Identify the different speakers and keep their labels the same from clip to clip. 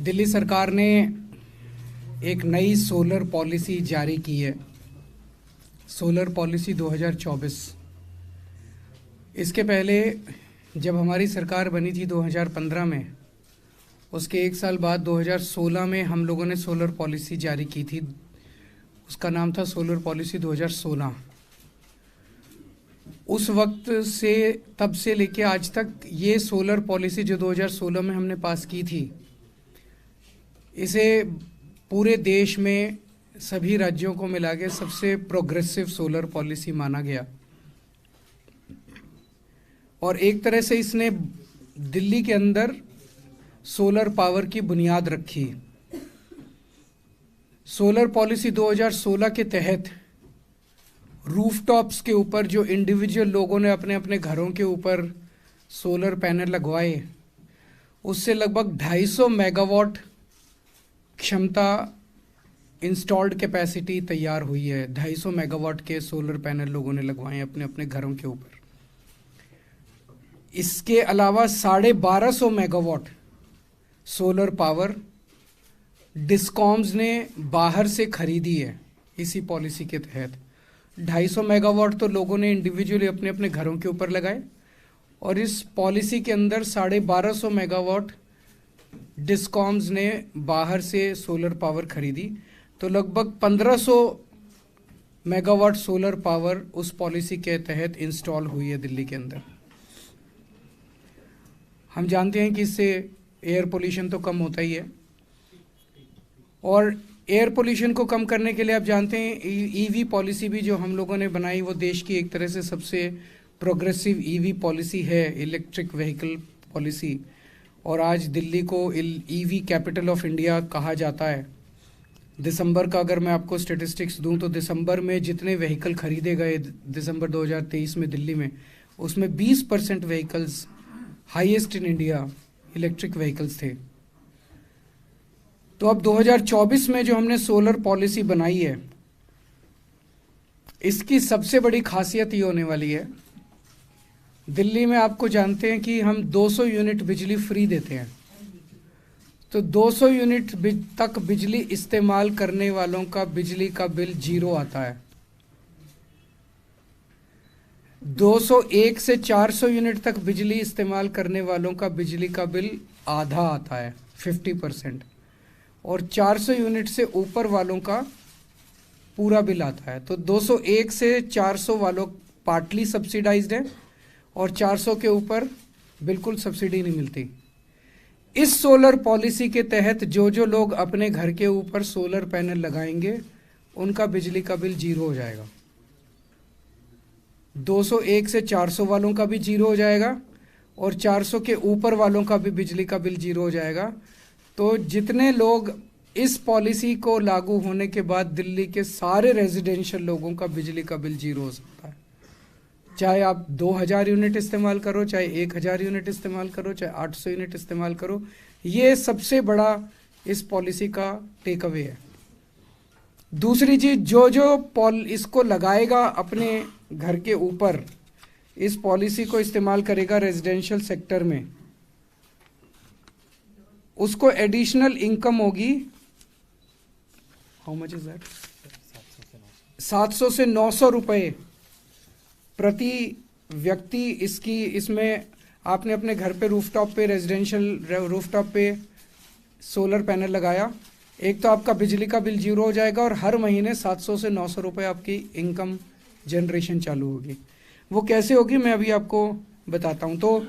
Speaker 1: दिल्ली सरकार ने एक नई सोलर पॉलिसी जारी की है, सोलर पॉलिसी 2024। इसके पहले जब हमारी सरकार बनी थी 2015 में, उसके एक साल बाद 2016 में हम लोगों ने सोलर पॉलिसी जारी की थी। उसका नाम था सोलर पॉलिसी 2016। उस वक्त से तब से लेके आज तक ये सोलर पॉलिसी जो 2016 में हमने पास की थी, इसे पूरे देश में सभी राज्यों को मिला के सबसे प्रोग्रेसिव सोलर पॉलिसी माना गया। और एक तरह से इसने दिल्ली के अंदर सोलर पावर की बुनियाद रखी। सोलर पॉलिसी 2016 के तहत रूफटॉप्स के ऊपर जो इंडिविजुअल लोगों ने अपने अपने घरों के ऊपर सोलर पैनल लगवाए, उससे लगभग 250 मेगावाट क्षमता इंस्टॉल्ड कैपेसिटी तैयार हुई है। 250 मेगावाट के सोलर पैनल लोगों ने लगवाए अपने अपने घरों के ऊपर। इसके अलावा 1250 मेगावाट सोलर पावर डिस्कॉम्स ने बाहर से खरीदी है इसी पॉलिसी के तहत। 250 मेगावाट तो लोगों ने इंडिविजुअली अपने अपने घरों के ऊपर लगाए, और इस पॉलिसी के अंदर 1250 मेगावाट डिस्कॉम्स ने बाहर से सोलर पावर खरीदी। तो लगभग 1500 मेगावाट सोलर पावर उस पॉलिसी के तहत इंस्टॉल हुई है दिल्ली के अंदर। हम जानते हैं कि इससे एयर पोल्यूशन तो कम होता ही है, और एयर पोल्यूशन को कम करने के लिए आप जानते हैं ईवी पॉलिसी भी जो हम लोगों ने बनाई, वो देश की एक तरह से सबसे प्रोग्रेसिव ईवी पॉलिसी है, इलेक्ट्रिक व्हीकल पॉलिसी। और आज दिल्ली को ईवी कैपिटल ऑफ इंडिया कहा जाता है। दिसंबर का अगर मैं आपको स्टेटिस्टिक्स दूं तो दिसंबर में जितने व्हीकल खरीदे गए दिसंबर 2023 में दिल्ली में, उसमें 20% vehicles highest in India electric vehicles थे। तो अब 2024 में जो हमने सोलर पॉलिसी बनाई है, इसकी सबसे बड़ी खासियत ये होने वाली है, दिल्ली में आपको जानते हैं कि हम 200 यूनिट बिजली फ्री देते हैं। तो 200 यूनिट तक बिजली इस्तेमाल करने वालों का बिजली का बिल 0 आता है। 201 से 400 यूनिट तक बिजली इस्तेमाल करने वालों का बिजली का बिल आधा आता है, 50%। और 400 यूनिट से ऊपर वालों का पूरा बिल आता है। तो 201 से 400 वालों पार्टली सब्सिडाइज्ड है, और 400 के ऊपर बिल्कुल सब्सिडी नहीं मिलती। इस सोलर पॉलिसी के तहत जो जो लोग अपने घर के ऊपर सोलर पैनल लगाएंगे, उनका बिजली का बिल 0 हो जाएगा। 201 से 400 वालों का भी 0 हो जाएगा, और 400 के ऊपर वालों का भी बिजली का बिल 0 हो जाएगा। तो जितने लोग इस पॉलिसी को लागू होने के बाद दिल्ली के सारे रेजिडेंशियल लोगों का बिजली का बिल 0 हो सकता है। चाहे आप 2000 यूनिट इस्तेमाल करो, चाहे 1000 यूनिट इस्तेमाल करो, चाहे 800 यूनिट इस्तेमाल करो। ये सबसे बड़ा इस पॉलिसी का टेक अवे है। दूसरी चीज, जो जो इसको लगाएगा अपने घर के ऊपर, इस पॉलिसी को इस्तेमाल करेगा रेजिडेंशियल सेक्टर में, उसको एडिशनल इनकम होगी। How much is that? 700 से 900 रुपए प्रति व्यक्ति। इसमें आपने अपने घर पे रूफटॉप पे, रेजिडेंशियल रूफटॉप पे सोलर पैनल लगाया, एक तो आपका बिजली का बिल 0 हो जाएगा, और हर महीने 700 से 900 रुपए आपकी इनकम जनरेशन चालू होगी। वो कैसे होगी मैं अभी आपको बताता हूँ। तो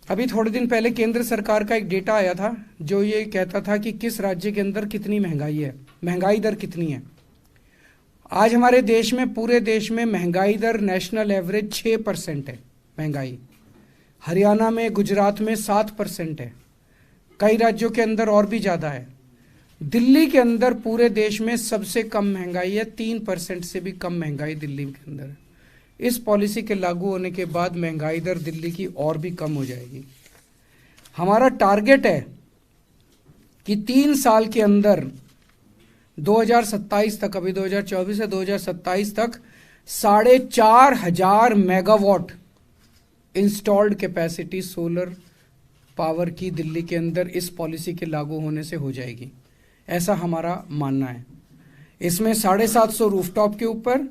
Speaker 1: अभी थोड़े दिन पहले केंद्र सरकार का एक डेटा आया था जो ये कहता था कि किस राज्य के अंदर कितनी महंगाई है, महंगाई दर कितनी है। आज हमारे देश में, पूरे देश में महंगाई दर नेशनल एवरेज 6% है महंगाई। हरियाणा में, गुजरात में 7% है। कई राज्यों के अंदर और भी ज़्यादा है। दिल्ली के अंदर पूरे देश में सबसे कम महंगाई है, 3% से भी कम महंगाई दिल्ली के अंदर है। इस पॉलिसी के लागू होने के बाद महंगाई दर दिल्ली की और भी कम हो जाएगी। हमारा टारगेट है कि 3 साल के अंदर 2027 तक, अभी 2024 से 2027 तक 4500 megawatt installed capacity solar power की दिल्ली के अंदर इस पॉलिसी के लागू होने से हो जाएगी, ऐसा हमारा मानना है। इसमें 750 रूफटॉप के ऊपर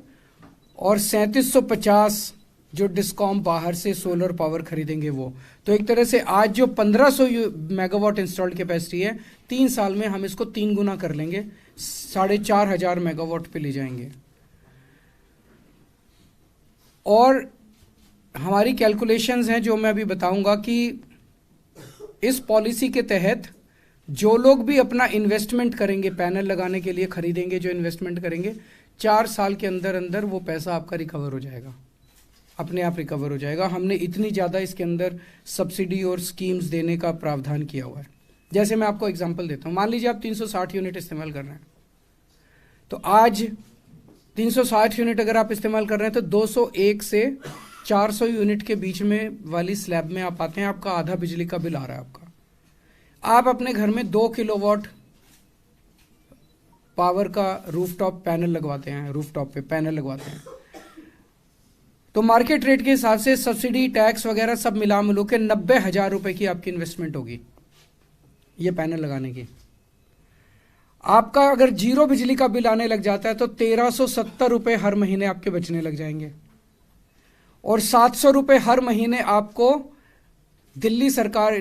Speaker 1: और 3750 जो डिस्कॉम बाहर से सोलर पावर खरीदेंगे वो। तो एक तरह से आज जो 1500 मेगावाट इंस्टॉल्ड कैपेसिटी है, 3 साल में हम इसको 3 गुना कर लेंगे, 4500 मेगावाट पे ले जाएंगे। और हमारी कैलकुलेशंस हैं जो मैं अभी बताऊंगा कि इस पॉलिसी के तहत जो लोग भी अपना इन्वेस्टमेंट करेंगे, पैनल लगाने के लिए खरीदेंगे, जो इन्वेस्टमेंट करेंगे, 4 साल के अंदर अंदर वो पैसा आपका रिकवर हो जाएगा, अपने आप रिकवर हो जाएगा। हमने इतनी ज़्यादा इसके अंदर सब्सिडी और स्कीम्स देने का प्रावधान किया हुआ है। जैसे मैं आपको एग्जांपल देता हूँ, मान लीजिए आप 360 यूनिट इस्तेमाल कर रहे हैं, तो आज 360 यूनिट अगर आप इस्तेमाल कर रहे हैं तो 201 से 400 यूनिट के बीच में वाली स्लैब में आप आते हैं, आपका आधा बिजली का बिल आ रहा है आपका। आप अपने घर में 2 किलोवाट पावर का रूफटॉप पैनल लगवाते हैं, रूफटॉप पे पैनल लगवाते हैं, तो मार्केट रेट के हिसाब से सब्सिडी, टैक्स वगैरह सब मिला मिलो के 90,000 रुपए की आपकी इन्वेस्टमेंट होगी ये पैनल लगाने की। आपका अगर 0 बिजली का बिल आने लग जाता है तो 1370 रुपए हर महीने आपके बचने लग जाएंगे, और 700 रुपए हर महीने आपको दिल्ली सरकार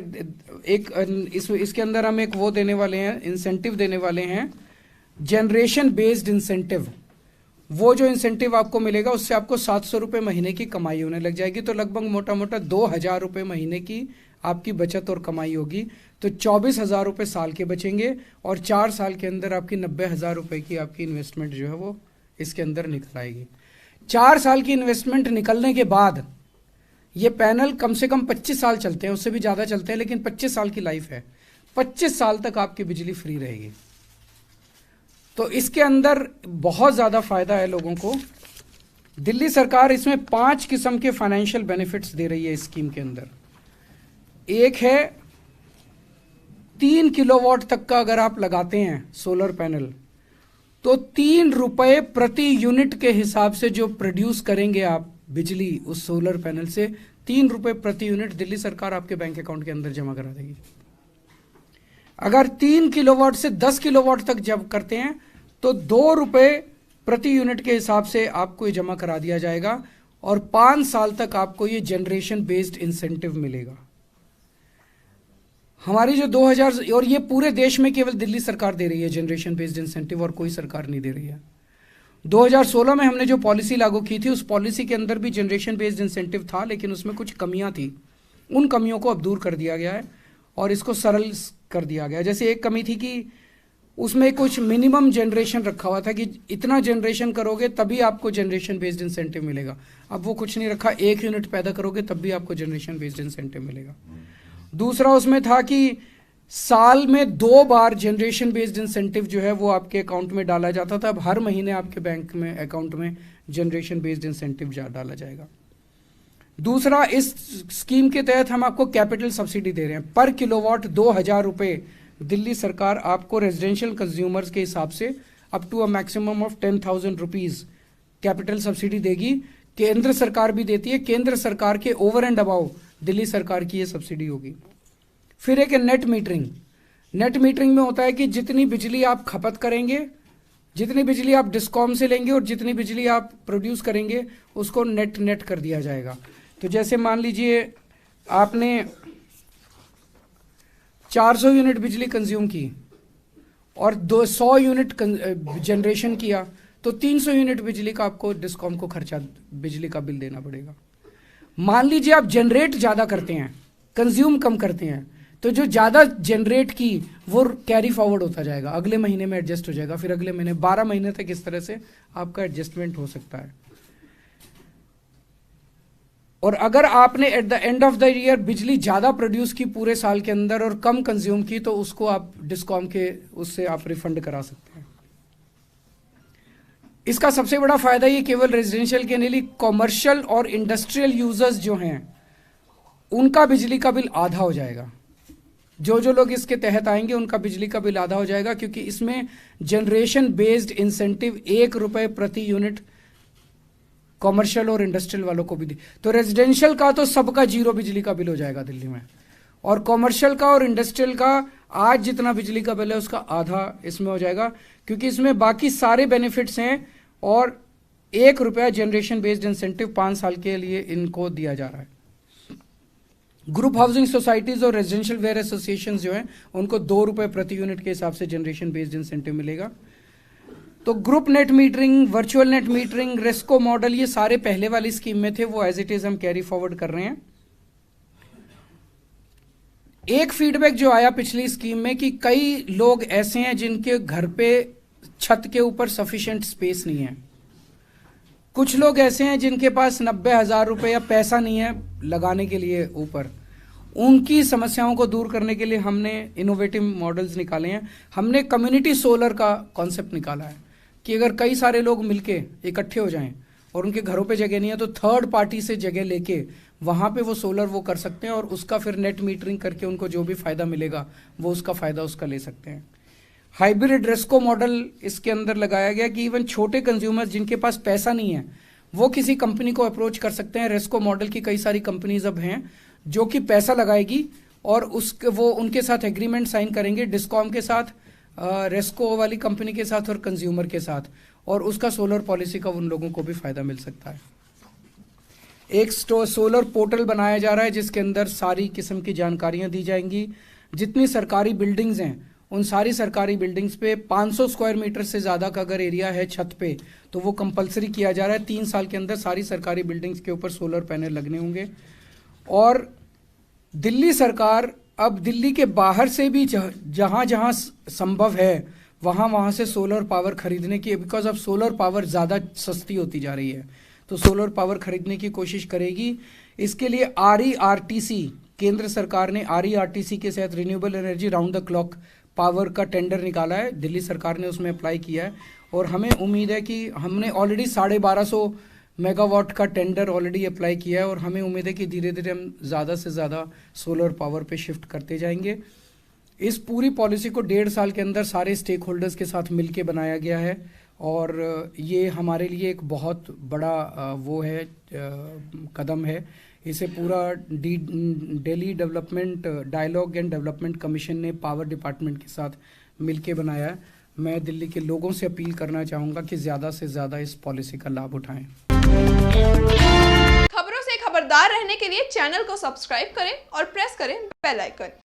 Speaker 1: इसके अंदर हम एक वो देने वाले हैं, इंसेंटिव देने वाले हैं, जनरेशन बेस्ड इंसेंटिव। वो जो इंसेंटिव आपको मिलेगा उससे आपको 700 रुपये महीने की कमाई होने लग जाएगी, तो लगभग मोटा मोटा 2000 रुपये महीने की आपकी बचत और कमाई होगी। तो 24,000 रुपये साल के बचेंगे, और 4 साल के अंदर आपकी 90,000 रुपये की आपकी इन्वेस्टमेंट जो है वो इसके अंदर निकल आएगी। 4 साल की इन्वेस्टमेंट निकलने के बाद ये पैनल कम से कम 25 साल चलते हैं, उससे भी ज़्यादा चलते हैं, लेकिन 25 साल की लाइफ है, 25 साल तक आपकी बिजली फ्री रहेगी। तो इसके अंदर बहुत ज़्यादा फायदा है लोगों को। दिल्ली सरकार इसमें 5 किस्म के फाइनेंशियल बेनिफिट्स दे रही है इस स्कीम के अंदर। एक है 3 किलोवाट तक का अगर आप लगाते हैं सोलर पैनल, तो 3 रुपए प्रति यूनिट के हिसाब से जो प्रोड्यूस करेंगे आप बिजली उस सोलर पैनल से, 3 रुपए प्रति यूनिट दिल्ली सरकार आपके बैंक अकाउंट के अंदर जमा करा देगी। अगर 3 किलोवाट से 10 किलोवाट तक जब करते हैं तो 2 रुपए प्रति यूनिट के हिसाब से आपको ये जमा करा दिया जाएगा, और 5 साल तक आपको ये जनरेशन बेस्ड इंसेंटिव मिलेगा। हमारी जो 2000, और ये पूरे देश में केवल दिल्ली सरकार दे रही है जनरेशन बेस्ड इंसेंटिव, और कोई सरकार नहीं दे रही है। 2016 में हमने जो पॉलिसी लागू की थी, उस पॉलिसी के अंदर भी जनरेशन बेस्ड इंसेंटिव था, लेकिन उसमें कुछ कमियां थी। उन कमियों को अब दूर कर दिया गया है और इसको सरल कर दिया गया। जैसे एक कमी थी कि उसमें कुछ मिनिमम जनरेशन रखा हुआ था कि इतना जनरेशन करोगे तभी आपको जनरेशन बेस्ड इंसेंटिव मिलेगा। अब वो कुछ नहीं रखा, 1 यूनिट पैदा करोगे तब भी आपको जनरेशन बेस्ड इंसेंटिव मिलेगा। दूसरा उसमें था कि साल में 2 बार जनरेशन बेस्ड इंसेंटिव जो है वो आपके अकाउंट में डाला जाता था। अब हर महीने आपके बैंक में अकाउंट में जनरेशन बेस्ड इंसेंटिव डाला जाएगा। दूसरा, इस स्कीम के तहत हम आपको कैपिटल सब्सिडी दे रहे हैं। पर किलोवाट 2000 रुपये दिल्ली सरकार आपको रेजिडेंशियल कंज्यूमर्स के हिसाब से up to a maximum of 10,000 rupees capital subsidy देगी। केंद्र सरकार भी देती है, केंद्र सरकार के ओवर एंड अबाउ दिल्ली सरकार की ये सब्सिडी होगी। फिर एक नेट मीटरिंग। नेट मीटरिंग में होता है कि जितनी बिजली आप खपत करेंगे, जितनी बिजली आप डिस्कॉम से लेंगे और जितनी बिजली आप प्रोड्यूस करेंगे उसको नेट कर दिया जाएगा। तो जैसे मान लीजिए आपने 400 यूनिट बिजली कंज्यूम की और 200 यूनिट जनरेशन किया, तो 300 यूनिट बिजली का आपको डिस्कॉम को खर्चा बिजली का बिल देना पड़ेगा। मान लीजिए आप जनरेट ज़्यादा करते हैं, कंज्यूम कम करते हैं, तो जो ज़्यादा जनरेट की वो कैरी फॉरवर्ड होता जाएगा, अगले महीने में एडजस्ट हो जाएगा, फिर अगले महीने 12 महीने तक इस तरह से आपका एडजस्टमेंट हो सकता है। और अगर आपने at the end of the year बिजली ज़्यादा प्रोड्यूस की पूरे साल के अंदर और कम कंज्यूम की, तो उसको आप डिस्कॉम के उससे आप रिफंड करा सकते हैं। इसका सबसे बड़ा फायदा ये केवल रेजिडेंशियल के नहीं, कॉमर्शियल और इंडस्ट्रियल यूजर्स जो हैं उनका बिजली का बिल आधा हो जाएगा। जो लोग इसके तहत आएंगे उनका बिजली का बिल आधा हो जाएगा, क्योंकि इसमें जनरेशन बेस्ड इंसेंटिव 1 रुपए प्रति यूनिट कॉमर्शियल और इंडस्ट्रियल वालों को भी दी। तो रेजिडेंशियल का तो सबका 0 बिजली का बिल हो जाएगा दिल्ली में, और कॉमर्शियल का और इंडस्ट्रियल का आज जितना बिजली का बिल है उसका आधा इसमें हो जाएगा, क्योंकि इसमें बाकी सारे बेनिफिट्स हैं और ₹1 जनरेशन बेस्ड इंसेंटिव 5 साल के लिए इनको दिया जा रहा है। ग्रुप हाउसिंग सोसाइटीज और रेजिडेंशियल वेयर एसोसिएशन जो हैं उनको ₹2 प्रति यूनिट के हिसाब से जनरेशन बेस्ड इंसेंटिव मिलेगा। तो group net metering, virtual net metering, RESCO model, ये सारे पहले वाली स्कीम में थे, वो एज इट इज हम कैरी फॉरवर्ड कर रहे हैं। एक फीडबैक जो आया पिछली स्कीम में कि कई लोग ऐसे हैं जिनके घर पे छत के ऊपर सफिशिएंट स्पेस नहीं है, कुछ लोग ऐसे हैं जिनके पास 90,000 रुपए या पैसा नहीं है लगाने के लिए ऊपर, उनकी समस्याओं को दूर करने के लिए हमने इनोवेटिव मॉडल्स निकाले हैं। हमने कम्युनिटी सोलर का कॉन्सेप्ट निकाला है कि अगर कई सारे लोग मिलके इकट्ठे हो जाएं और उनके घरों पे जगह नहीं है तो थर्ड पार्टी से जगह लेके वहां पे वो सोलर वो कर सकते हैं और उसका फिर नेट मीटरिंग करके उनको जो भी फायदा मिलेगा वो उसका फायदा उसका ले सकते हैं। हाइब्रिड रेस्को मॉडल इसके अंदर लगाया गया कि इवन छोटे कंज्यूमर्स जिनके पास पैसा नहीं है वो किसी कंपनी को अप्रोच कर सकते हैं। रेस्को मॉडल की कई सारी कंपनीज अब हैं जो कि पैसा लगाएगी और वो उनके साथ एग्रीमेंट साइन करेंगे, डिस्कॉम के साथ, रेस्को वाली कंपनी के साथ और कंज्यूमर के साथ, और उसका सोलर पॉलिसी का उन लोगों को भी फायदा मिल सकता है। एक सोलर पोर्टल बनाया जा रहा है जिसके अंदर सारी किस्म की जानकारियां दी जाएंगी। जितनी सरकारी बिल्डिंग्स हैं उन सारी सरकारी बिल्डिंग्स पे 500 स्क्वायर मीटर से ज़्यादा का अगर एरिया है छत पे तो वो कंपलसरी किया जा रहा है। 3 साल के अंदर सारी सरकारी बिल्डिंग्स के ऊपर सोलर पैनल लगने होंगे। और दिल्ली सरकार अब दिल्ली के बाहर से भी जहाँ जहाँ संभव है वहाँ से सोलर पावर खरीदने की, बिकॉज अब सोलर पावर ज़्यादा सस्ती होती जा रही है तो सोलर पावर खरीदने की कोशिश करेगी। इसके लिए RERTC, केंद्र सरकार ने RERTC के तहत renewable energy round the clock power का टेंडर निकाला है। दिल्ली सरकार ने उसमें अप्लाई किया है और हमें उम्मीद है कि हमने ऑलरेडी 1250 मेगावाट का टेंडर ऑलरेडी अप्लाई किया है और हमें उम्मीद है कि धीरे धीरे हम ज़्यादा से ज़्यादा सोलर पावर पे शिफ्ट करते जाएंगे। इस पूरी पॉलिसी को 1.5 साल के अंदर सारे स्टेक होल्डर्स के साथ मिलके बनाया गया है और ये हमारे लिए एक बहुत बड़ा कदम है। इसे पूरा Delhi development dialogue and development commission ने पावर डिपार्टमेंट के साथ मिलके बनाया है। मैं दिल्ली के लोगों से अपील करना चाहूँगा कि ज़्यादा से ज़्यादा इस पॉलिसी का लाभ उठाएं।
Speaker 2: खबरों से खबरदार रहने के लिए चैनल को सब्सक्राइब करें और प्रेस करें बेल आइकन।